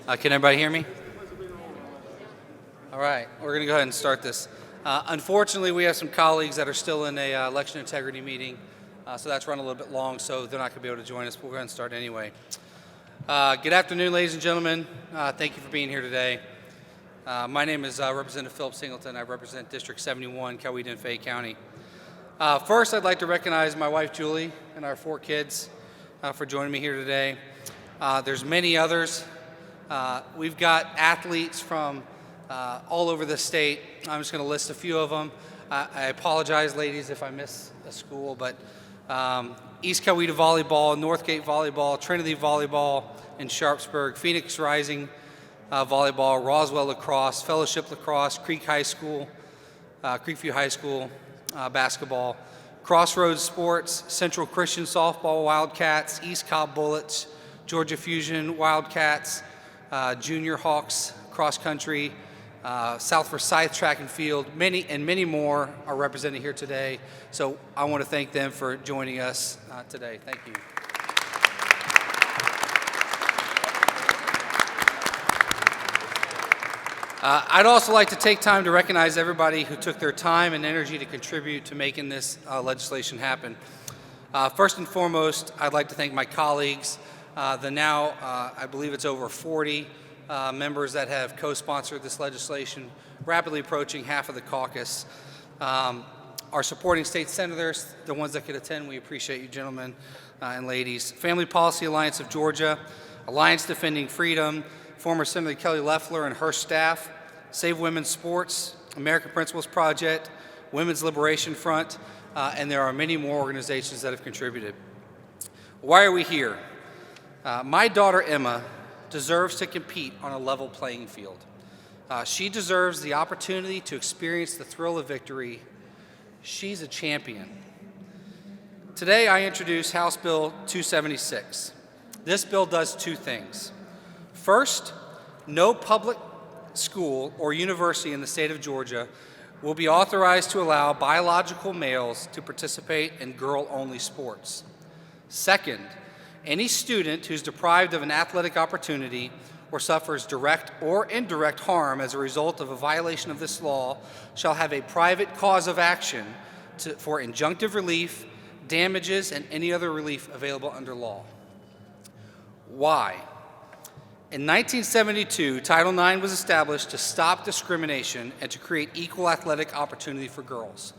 Can everybody hear me? All right, we're going to go ahead and start this. Unfortunately, we have some colleagues that are still in a election integrity meeting, so that's run a little bit long, so they're not going to be able to join us, but we'll go ahead and start anyway. Good afternoon, ladies and gentlemen. Thank you for being here today. My name is Representative Philip Singleton. I represent District 71, Coweta and Fayette County. First, I'd like to recognize my wife, Julie, and our 4 kids for joining me here today. There's many others. We've got athletes from all over the state. I'm just going to list a few of them. I apologize, ladies, if I miss a school, but East Coweta Volleyball, Northgate Volleyball, Trinity Volleyball in Sharpsburg, Phoenix Rising Volleyball, Roswell Lacrosse, Fellowship Lacrosse, Creekview High School Basketball, Crossroads Sports, Central Christian Softball Wildcats, East Cobb Bullets, Georgia Fusion Wildcats, Junior Hawks Cross Country, South Forsyth Track and Field, many more are represented here today. So I want to thank them for joining us today. Thank you. I'd also like to take time to recognize everybody who took their time and energy to contribute to making this legislation happen. First and foremost, I'd like to thank my colleagues, I believe it's over 40 members that have co-sponsored this legislation, rapidly approaching half of the caucus. Our supporting state senators, the ones that could attend, we appreciate you, gentlemen and ladies. Family Policy Alliance of Georgia, Alliance Defending Freedom, former Senator Kelly Loeffler and her staff, Save Women's Sports, American Principles Project, Women's Liberation Front, and there are many more organizations that have contributed. Why are we here? My daughter, Emma, deserves to compete on a level playing field. She deserves the opportunity to experience the thrill of victory. She's a champion. Today, I introduce House Bill 276. This bill does 2 things. First, no public school or university in the state of Georgia will be authorized to allow biological males to participate in girl-only sports. Second, any student who's deprived of an athletic opportunity or suffers direct or indirect harm as a result of a violation of this law shall have a private cause of action for injunctive relief, damages, and any other relief available under law. Why? In 1972, Title IX was established to stop discrimination and to create equal athletic opportunity for girls.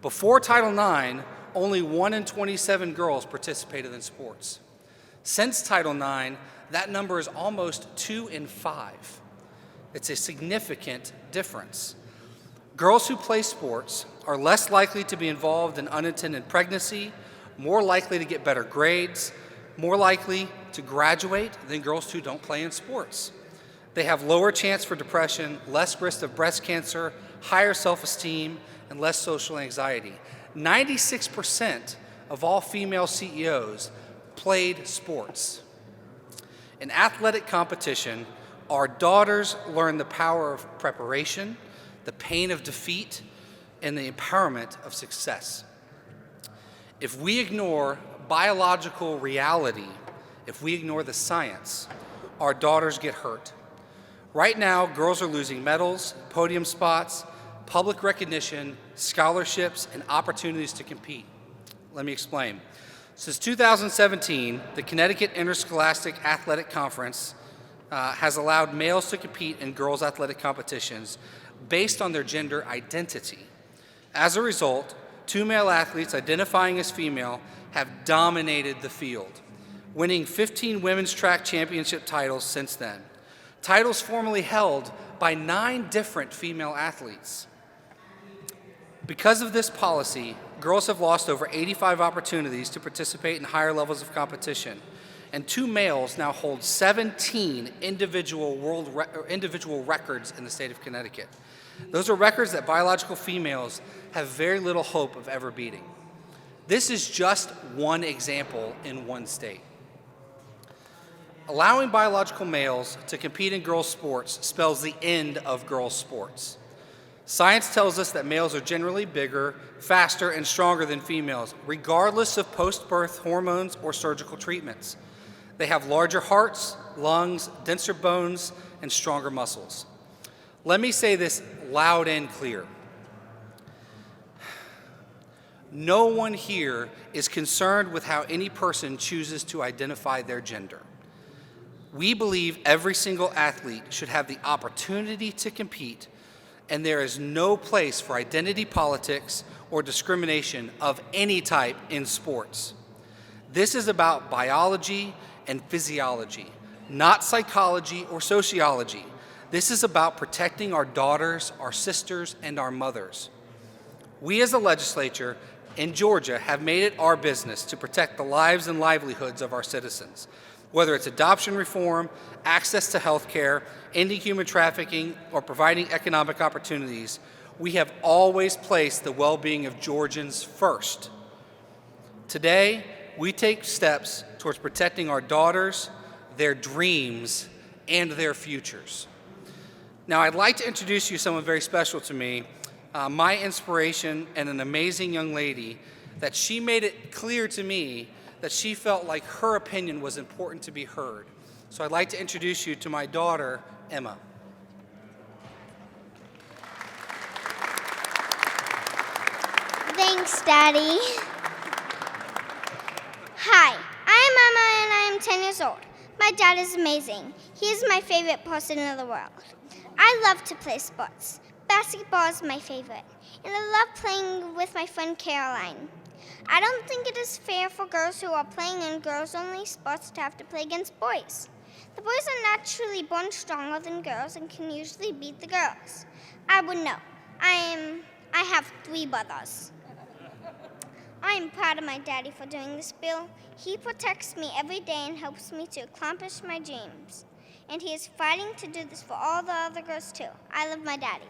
Before Title IX, only 1 in 27 girls participated in sports. Since Title IX, that number is almost 2 in 5. It's a significant difference. Girls who play sports are less likely to be involved in unintended pregnancy, more likely to get better grades, more likely to graduate than girls who don't play in sports. They have lower chance for depression, less risk of breast cancer, higher self-esteem, and less social anxiety. 96% of all female CEOs played sports. In athletic competition, our daughters learn the power of preparation, the pain of defeat, and the empowerment of success. If we ignore biological reality, if we ignore the science, our daughters get hurt. Right now, girls are losing medals, podium spots, public recognition, scholarships, and opportunities to compete. Let me explain. Since 2017, the Connecticut Interscholastic Athletic Conference has allowed males to compete in girls' athletic competitions based on their gender identity. As a result, 2 male athletes identifying as female have dominated the field, winning 15 women's track championship titles since then. Titles formerly held by 9 different female athletes. Because of this policy, girls have lost over 85 opportunities to participate in higher levels of competition, and 2 males now hold 17 individual records in the state of Connecticut. Those are records that biological females have very little hope of ever beating. This is just one example in one state. Allowing biological males to compete in girls' sports spells the end of girls' sports. Science tells us that males are generally bigger, faster, and stronger than females, regardless of post-birth hormones or surgical treatments. They have larger hearts, lungs, denser bones, and stronger muscles. Let me say this loud and clear. No one here is concerned with how any person chooses to identify their gender. We believe every single athlete should have the opportunity to compete, and there is no place for identity politics or discrimination of any type in sports. This is about biology and physiology, not psychology or sociology. This is about protecting our daughters, our sisters, and our mothers. We as a legislature in Georgia have made it our business to protect the lives and livelihoods of our citizens. Whether it's adoption reform, access to health care, ending human trafficking, or providing economic opportunities, we have always placed the well-being of Georgians first. Today, we take steps towards protecting our daughters, their dreams, and their futures. Now, I'd like to introduce you to someone very special to me, my inspiration and an amazing young lady that she made it clear to me that she felt like her opinion was important to be heard. So I'd like to introduce you to my daughter, Emma. Thanks, Daddy. Hi, I'm Emma and I am 10 years old. My dad is amazing. He is my favorite person in the world. I love to play sports. Basketball is my favorite, and I love playing with my friend Caroline. I don't think it is fair for girls who are playing in girls-only sports to have to play against boys. The boys are naturally born stronger than girls and can usually beat the girls. I would know. I have 3 brothers. I am proud of my daddy for doing this bill. He protects me every day and helps me to accomplish my dreams. And he is fighting to do this for all the other girls too. I love my daddy.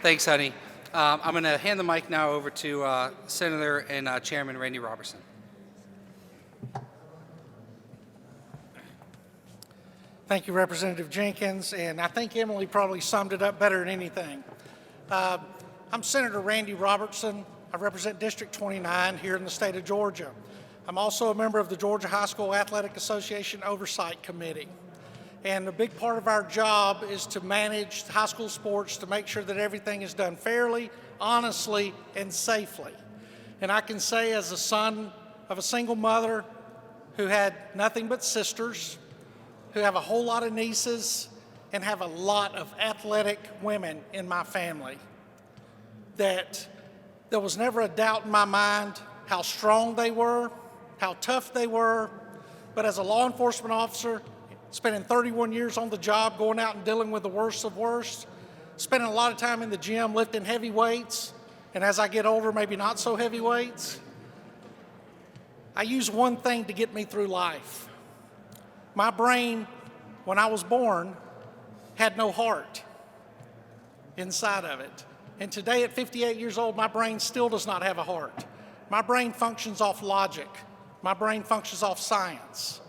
Thanks, honey. I'm going to hand the mic now over to Senator and Chairman Randy Robertson. Thank you, Representative Jenkins, and I think Emily probably summed it up better than anything. I'm Senator Randy Robertson. I represent District 29 here in the state of Georgia. I'm also a member of the Georgia High School Athletic Association Oversight Committee. And a big part of our job is to manage high school sports to make sure that everything is done fairly, honestly, and safely. And I can say, as a son of a single mother who had nothing but sisters, who have a whole lot of nieces, and have a lot of athletic women in my family, that there was never a doubt in my mind how strong they were, how tough they were. But as a law enforcement officer, spending 31 years on the job, going out and dealing with the worst of worst, spending a lot of time in the gym lifting heavy weights, and as I get older, maybe not so heavy weights, I use one thing to get me through life. My brain, when I was born, had no heart inside of it. And today at 58 years old, my brain still does not have a heart. My brain functions off logic. My brain functions off science.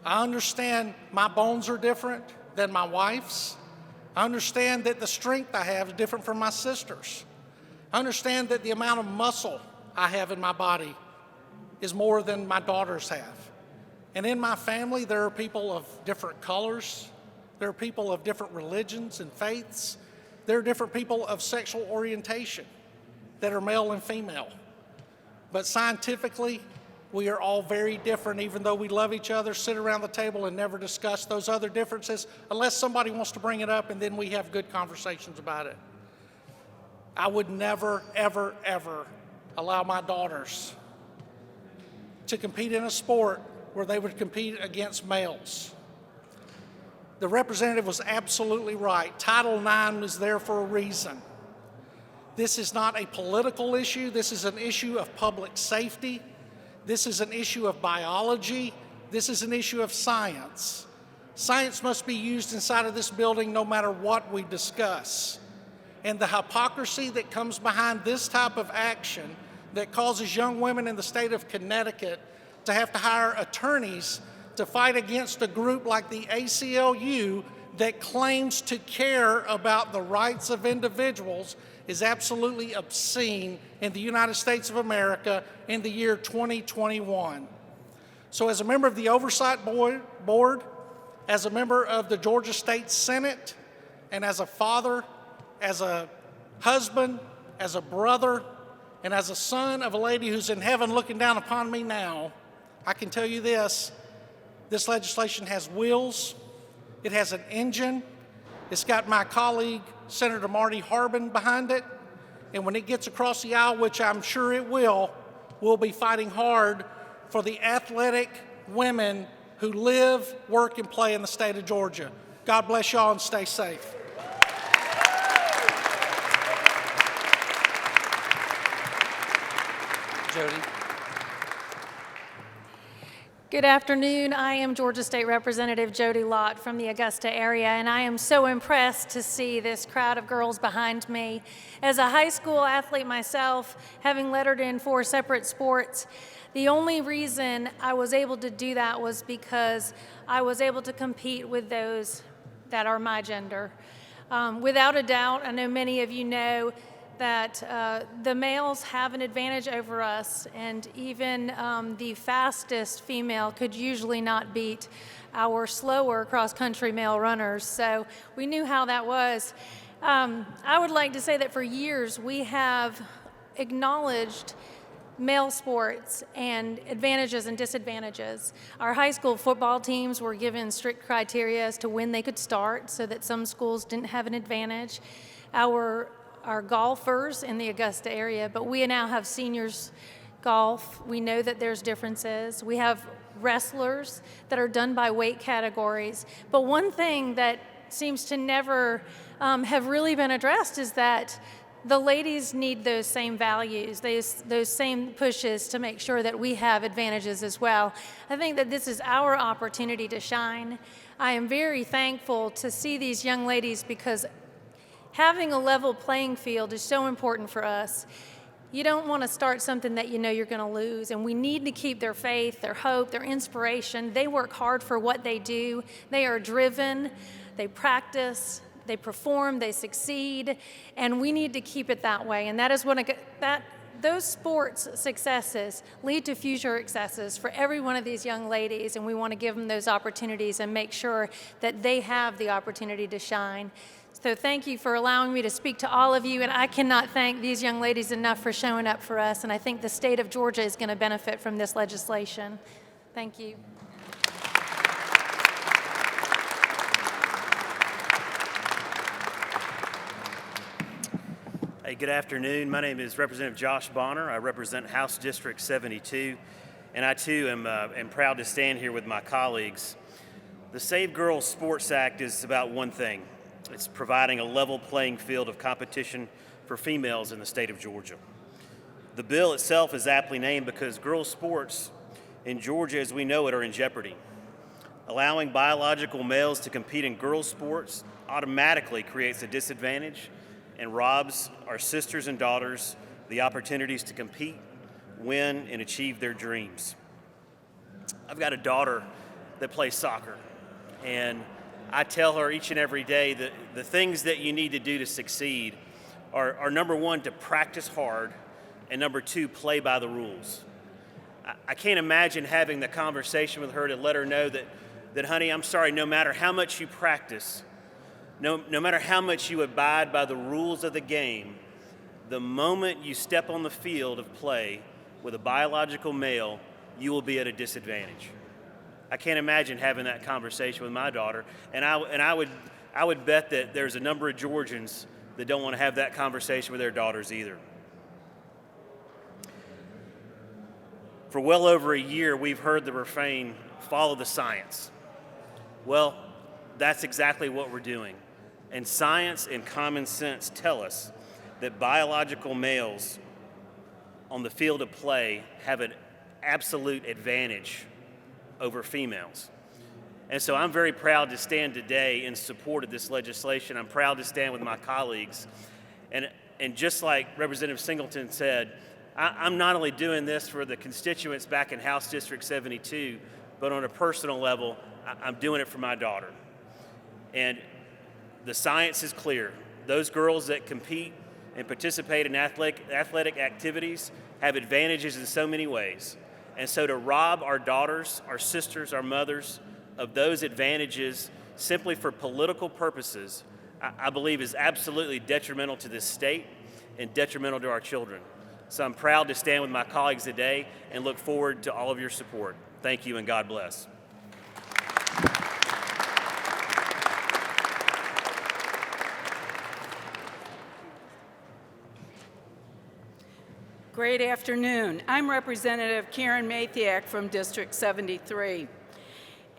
I understand my bones are different than my wife's. I understand that the strength I have is different from my sister's. I understand that the amount of muscle I have in my body is more than my daughters have. And in my family, there are people of different colors. There are people of different religions and faiths. There are different people of sexual orientation that are male and female. But scientifically, we are all very different, even though we love each other, sit around the table and never discuss those other differences unless somebody wants to bring it up, and then we have good conversations about it. I would never, ever, ever allow my daughters to compete in a sport where they would compete against males. The representative was absolutely right. Title IX was there for a reason. This is not a political issue. This is an issue of public safety. This is an issue of biology. This is an issue of science. Science must be used inside of this building no matter what we discuss. And the hypocrisy that comes behind this type of action that causes young women in the state of Connecticut to have to hire attorneys to fight against a group like the ACLU that claims to care about the rights of individuals is absolutely obscene in the United States of America in the year 2021. So as a member of the Oversight Board, as a member of the Georgia State Senate, and as a father, as a husband, as a brother, and as a son of a lady who's in heaven looking down upon me now, I can tell you this legislation has wheels, it has an engine, it's got my colleague, Senator Marty Harbin, behind it, and when it gets across the aisle, which I'm sure it will, we'll be fighting hard for the athletic women who live, work, and play in the state of Georgia. God bless y'all and stay safe. Jody. Good afternoon. I am Georgia State Representative Jody Lott from the Augusta area, and I am so impressed to see this crowd of girls behind me. As a high school athlete myself, having lettered in 4 separate sports, the only reason I was able to do that was because I was able to compete with those that are my gender. Without a doubt, I know many of you know that the males have an advantage over us, and even the fastest female could usually not beat our slower cross-country male runners. So we knew how that was. I would like to say that for years we have acknowledged male sports and advantages and disadvantages. Our high school football teams were given strict criteria as to when they could start so that some schools didn't have an advantage. Our golfers in the Augusta area, but we now have seniors golf. We know that there's differences. We have wrestlers that are done by weight categories. But one thing that seems to never have really been addressed is that the ladies need those same values, those same pushes to make sure that we have advantages as well. I think that this is our opportunity to shine. I am very thankful to see these young ladies because having a level playing field is so important for us. You don't want to start something that you know you're going to lose, and we need to keep their faith, their hope, their inspiration. They work hard for what they do. They are driven, they practice, they perform, they succeed, and we need to keep it that way. And that is those sports successes lead to future successes for every one of these young ladies, and we want to give them those opportunities and make sure that they have the opportunity to shine. So thank you for allowing me to speak to all of you, and I cannot thank these young ladies enough for showing up for us, and I think the state of Georgia is going to benefit from this legislation. Thank you. Hey, good afternoon. My name is Representative Josh Bonner. I represent House District 72, and I too am proud to stand here with my colleagues. The Save Girls Sports Act is about one thing. It's providing a level playing field of competition for females in the state of Georgia. The bill itself is aptly named because girls' sports in Georgia, as we know it, are in jeopardy. Allowing biological males to compete in girls' sports automatically creates a disadvantage and robs our sisters and daughters the opportunities to compete, win, and achieve their dreams. I've got a daughter that plays soccer, and I tell her each and every day that the things that you need to do to succeed are number one, to practice hard, and number two, play by the rules. I can't imagine having the conversation with her to let her know that honey, I'm sorry, no matter how much you practice, no matter how much you abide by the rules of the game, the moment you step on the field of play with a biological male, you will be at a disadvantage. I can't imagine having that conversation with my daughter, and I would bet that there's a number of Georgians that don't want to have that conversation with their daughters either. For well over a year, we've heard the refrain, "Follow the science." Well, that's exactly what we're doing. And science and common sense tell us that biological males on the field of play have an absolute advantage over females. And so I'm very proud to stand today in support of this legislation. I'm proud to stand with my colleagues. And just like Representative Singleton said, I'm not only doing this for the constituents back in House District 72, but on a personal level, I'm doing it for my daughter. And the science is clear. Those girls that compete and participate in athletic activities have advantages in so many ways. And so to rob our daughters, our sisters, our mothers of those advantages simply for political purposes, I believe is absolutely detrimental to this state and detrimental to our children. So I'm proud to stand with my colleagues today and look forward to all of your support. Thank you and God bless. Great afternoon. I'm Representative Karen Matheson from District 73.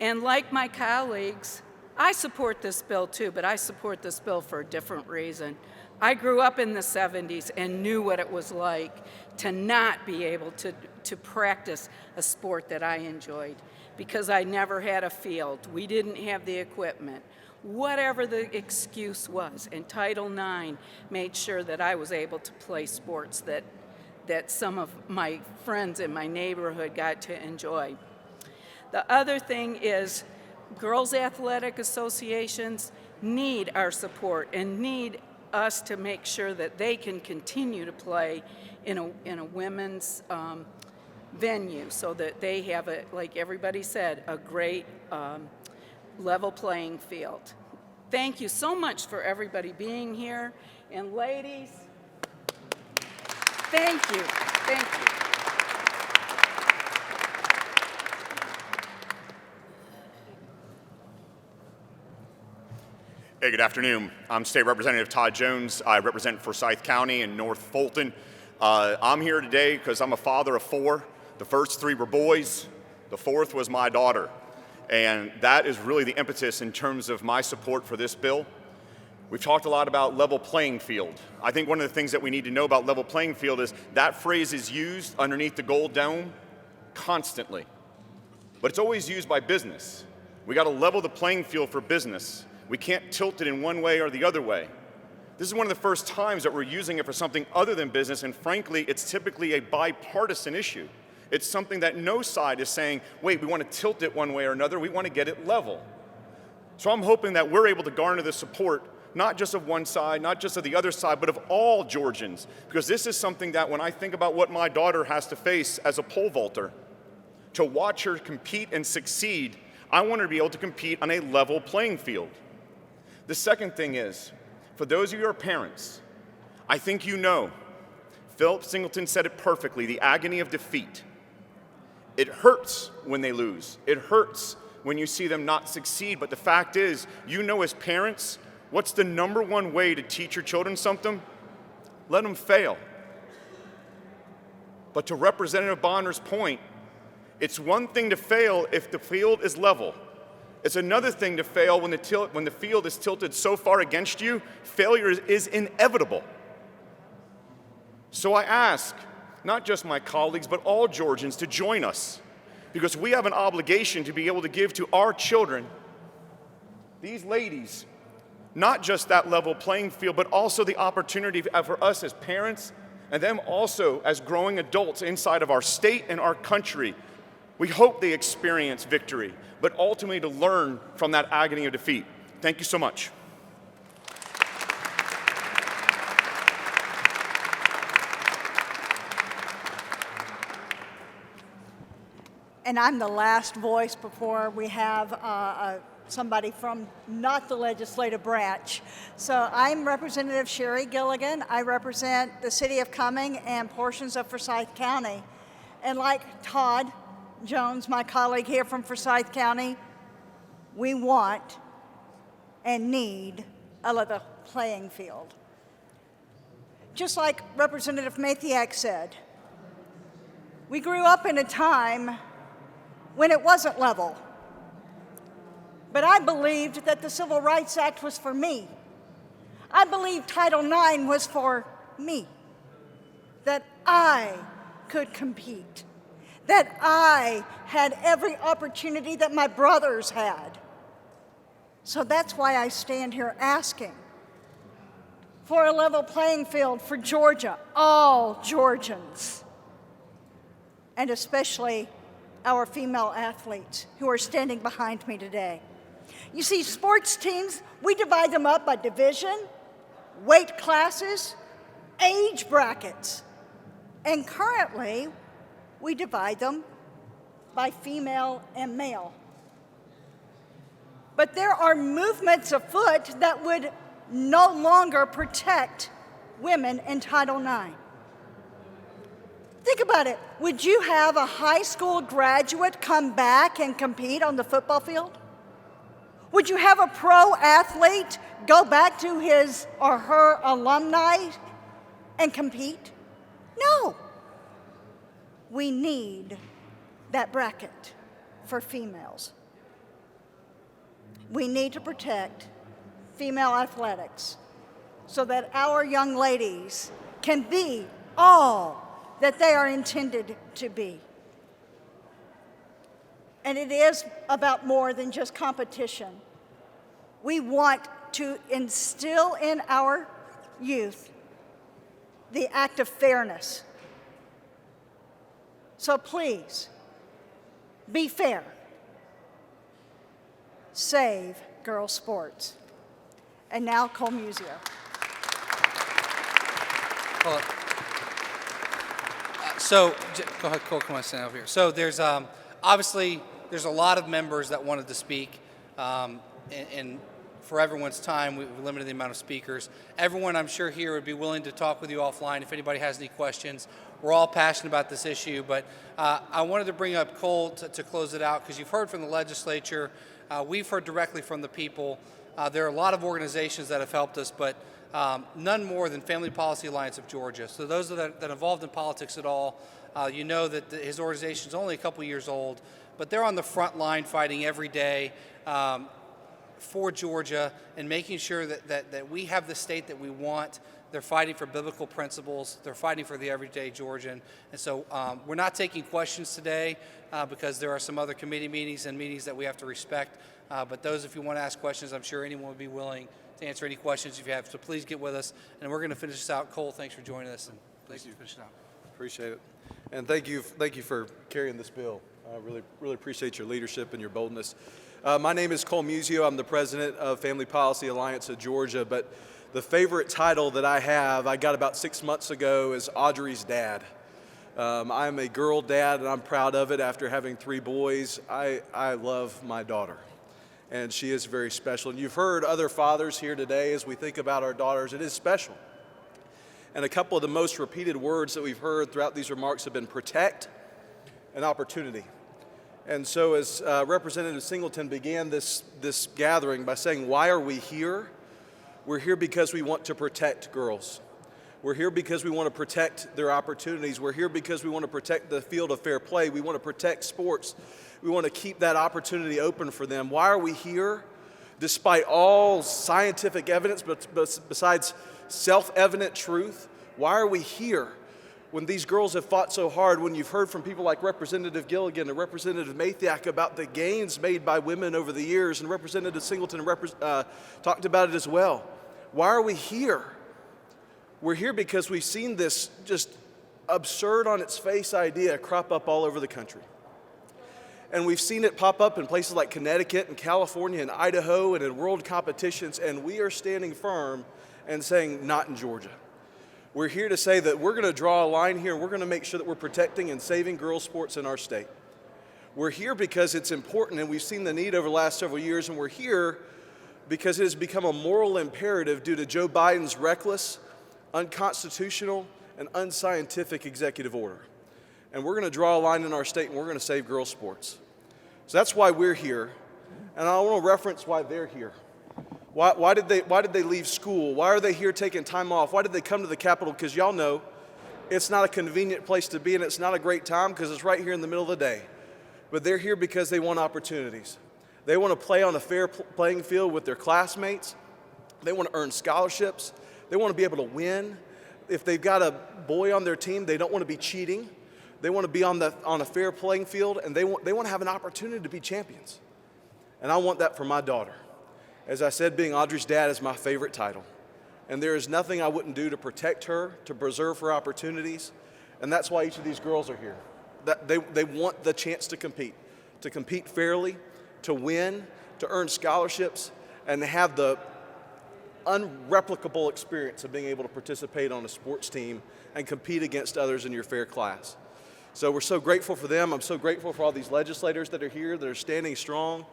And like my colleagues, I support this bill too, but I support this bill for a different reason. I grew up in the 70s and knew what it was like to not be able to practice a sport that I enjoyed because I never had a field. We didn't have the equipment. Whatever the excuse was, and Title IX made sure that I was able to play sports that some of my friends in my neighborhood got to enjoy. The other thing is girls' athletic associations need our support and need us to make sure that they can continue to play in a women's venue so that they have, like everybody said, a great level playing field. Thank you so much for everybody being here. And ladies, thank you. Thank you. Hey, good afternoon. I'm State Representative Todd Jones. I represent Forsyth County and North Fulton. I'm here today because I'm a father of 4. The first 3 were boys. The 4th was my daughter. And that is really the impetus in terms of my support for this bill. We've talked a lot about level playing field. I think one of the things that we need to know about level playing field is that phrase is used underneath the gold dome constantly. But it's always used by business. We got to level the playing field for business. We can't tilt it in one way or the other way. This is one of the first times that we're using it for something other than business, and frankly, it's typically a bipartisan issue. It's something that no side is saying, wait, we want to tilt it one way or another, we want to get it level. So I'm hoping that we're able to garner the support, not just of one side, not just of the other side, but of all Georgians, because this is something that when I think about what my daughter has to face as a pole vaulter, to watch her compete and succeed, I want her to be able to compete on a level playing field. The second thing is, for those of you who are parents, I think you know, Philip Singleton said it perfectly, the agony of defeat. It hurts when they lose. It hurts when you see them not succeed, but the fact is, you know as parents, what's the number one way to teach your children something? Let them fail. But to Representative Bonner's point, it's one thing to fail if the field is level. It's another thing to fail when the field is tilted so far against you, failure is inevitable. So I ask, not just my colleagues, but all Georgians to join us, because we have an obligation to be able to give to our children, these ladies, not just that level playing field, but also the opportunity for us as parents and them also as growing adults inside of our state and our country. We hope they experience victory, but ultimately to learn from that agony of defeat. Thank you so much. And I'm the last voice before we have somebody from not the legislative branch. So I'm Representative Sherry Gilligan. I represent the city of Cumming and portions of Forsyth County. And like Todd Jones, my colleague here from Forsyth County, we want and need a level playing field. Just like Representative Matheson said, we grew up in a time when it wasn't level. But I believed that the Civil Rights Act was for me. I believed Title IX was for me, that I could compete, that I had every opportunity that my brothers had. So that's why I stand here asking for a level playing field for Georgia, all Georgians, and especially our female athletes who are standing behind me today. You see, sports teams, we divide them up by division, weight classes, age brackets. And currently, we divide them by female and male. But there are movements afoot that would no longer protect women in Title IX. Think about it. Would you have a high school graduate come back and compete on the football field? Would you have a pro athlete go back to his or her alumni and compete? No. We need that bracket for females. We need to protect female athletics so that our young ladies can be all that they are intended to be. And it is about more than just competition. We want to instill in our youth the act of fairness. So please, be fair. Save girls' sports. And now, Cole Muzio. Well, so, go ahead, Cole, come on, stand over here. So there's obviously there's a lot of members that wanted to speak, and for everyone's time, we limited the amount of speakers. Everyone, I'm sure, here would be willing to talk with you offline if anybody has any questions. We're all passionate about this issue, but I wanted to bring up Cole to close it out because you've heard from the legislature. We've heard directly from the people. There are a lot of organizations that have helped us, but none more than Family Policy Alliance of Georgia. So those that are involved in politics at all, you know that his organization is only a couple years old, but they're on the front line fighting every day for Georgia and making sure that we have the state that we want. They're fighting for biblical principles. They're fighting for the everyday Georgian. And so we're not taking questions today because there are some other committee meetings and meetings that we have to respect. But those, if you want to ask questions, I'm sure anyone would be willing to answer any questions if you have. So please get with us. And we're going to finish this out. Cole, thanks for joining us. And please finish it out. Appreciate it. And thank you for carrying this bill. I really appreciate your leadership and your boldness. My name is Cole Muzio. I'm the president of Family Policy Alliance of Georgia. But the favorite title that I have, I got about 6 months ago, is Audrey's dad. I'm a girl dad, and I'm proud of it after having 3 boys. I love my daughter, and she is very special. And you've heard other fathers here today as we think about our daughters. It is special. And a couple of the most repeated words that we've heard throughout these remarks have been protect and opportunity. And so as Representative Singleton began this gathering by saying, why are we here? We're here because we want to protect girls. We're here because we want to protect their opportunities. We're here because we want to protect the field of fair play. We want to protect sports. We want to keep that opportunity open for them. Why are we here? Despite all scientific evidence, but besides self-evident truth, why are we here when these girls have fought so hard, when you've heard from people like Representative Gilligan and Representative Matheson about the gains made by women over the years, and Representative Singleton talked about it as well. Why are we here? We're here because we've seen this just absurd on its face idea crop up all over the country. And we've seen it pop up in places like Connecticut and California and Idaho and in world competitions, and we are standing firm and saying, not in Georgia. We're here to say that we're going to draw a line here, and we're going to make sure that we're protecting and saving girls' sports in our state. We're here because it's important, and we've seen the need over the last several years, and we're here because it has become a moral imperative due to Joe Biden's reckless, unconstitutional, and unscientific executive order. And we're going to draw a line in our state, and we're going to save girls' sports. So that's why we're here, and I want to reference why they're here. Why did they leave school? Why are they here taking time off? Why did they come to the Capitol? Because y'all know it's not a convenient place to be, and it's not a great time because it's right here in the middle of the day. But they're here because they want opportunities. They want to play on a fair playing field with their classmates. They want to earn scholarships. They want to be able to win. If they've got a boy on their team, they don't want to be cheating. They want to be on a fair playing field, and they want to have an opportunity to be champions. And I want that for my daughter. As I said, being Audrey's dad is my favorite title. And there is nothing I wouldn't do to protect her, to preserve her opportunities. And that's why each of these girls are here. They want the chance to compete fairly, to win, to earn scholarships, and to have the unreplicable experience of being able to participate on a sports team and compete against others in your fair class. So we're so grateful for them. I'm so grateful for all these legislators that are here, that are standing strong.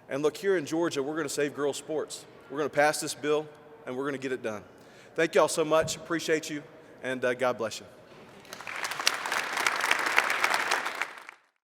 And look, here in Georgia, we're going to save girls' sports. We're going to pass this bill, and we're going to get it done. Thank y'all so much. Appreciate you, and God bless you.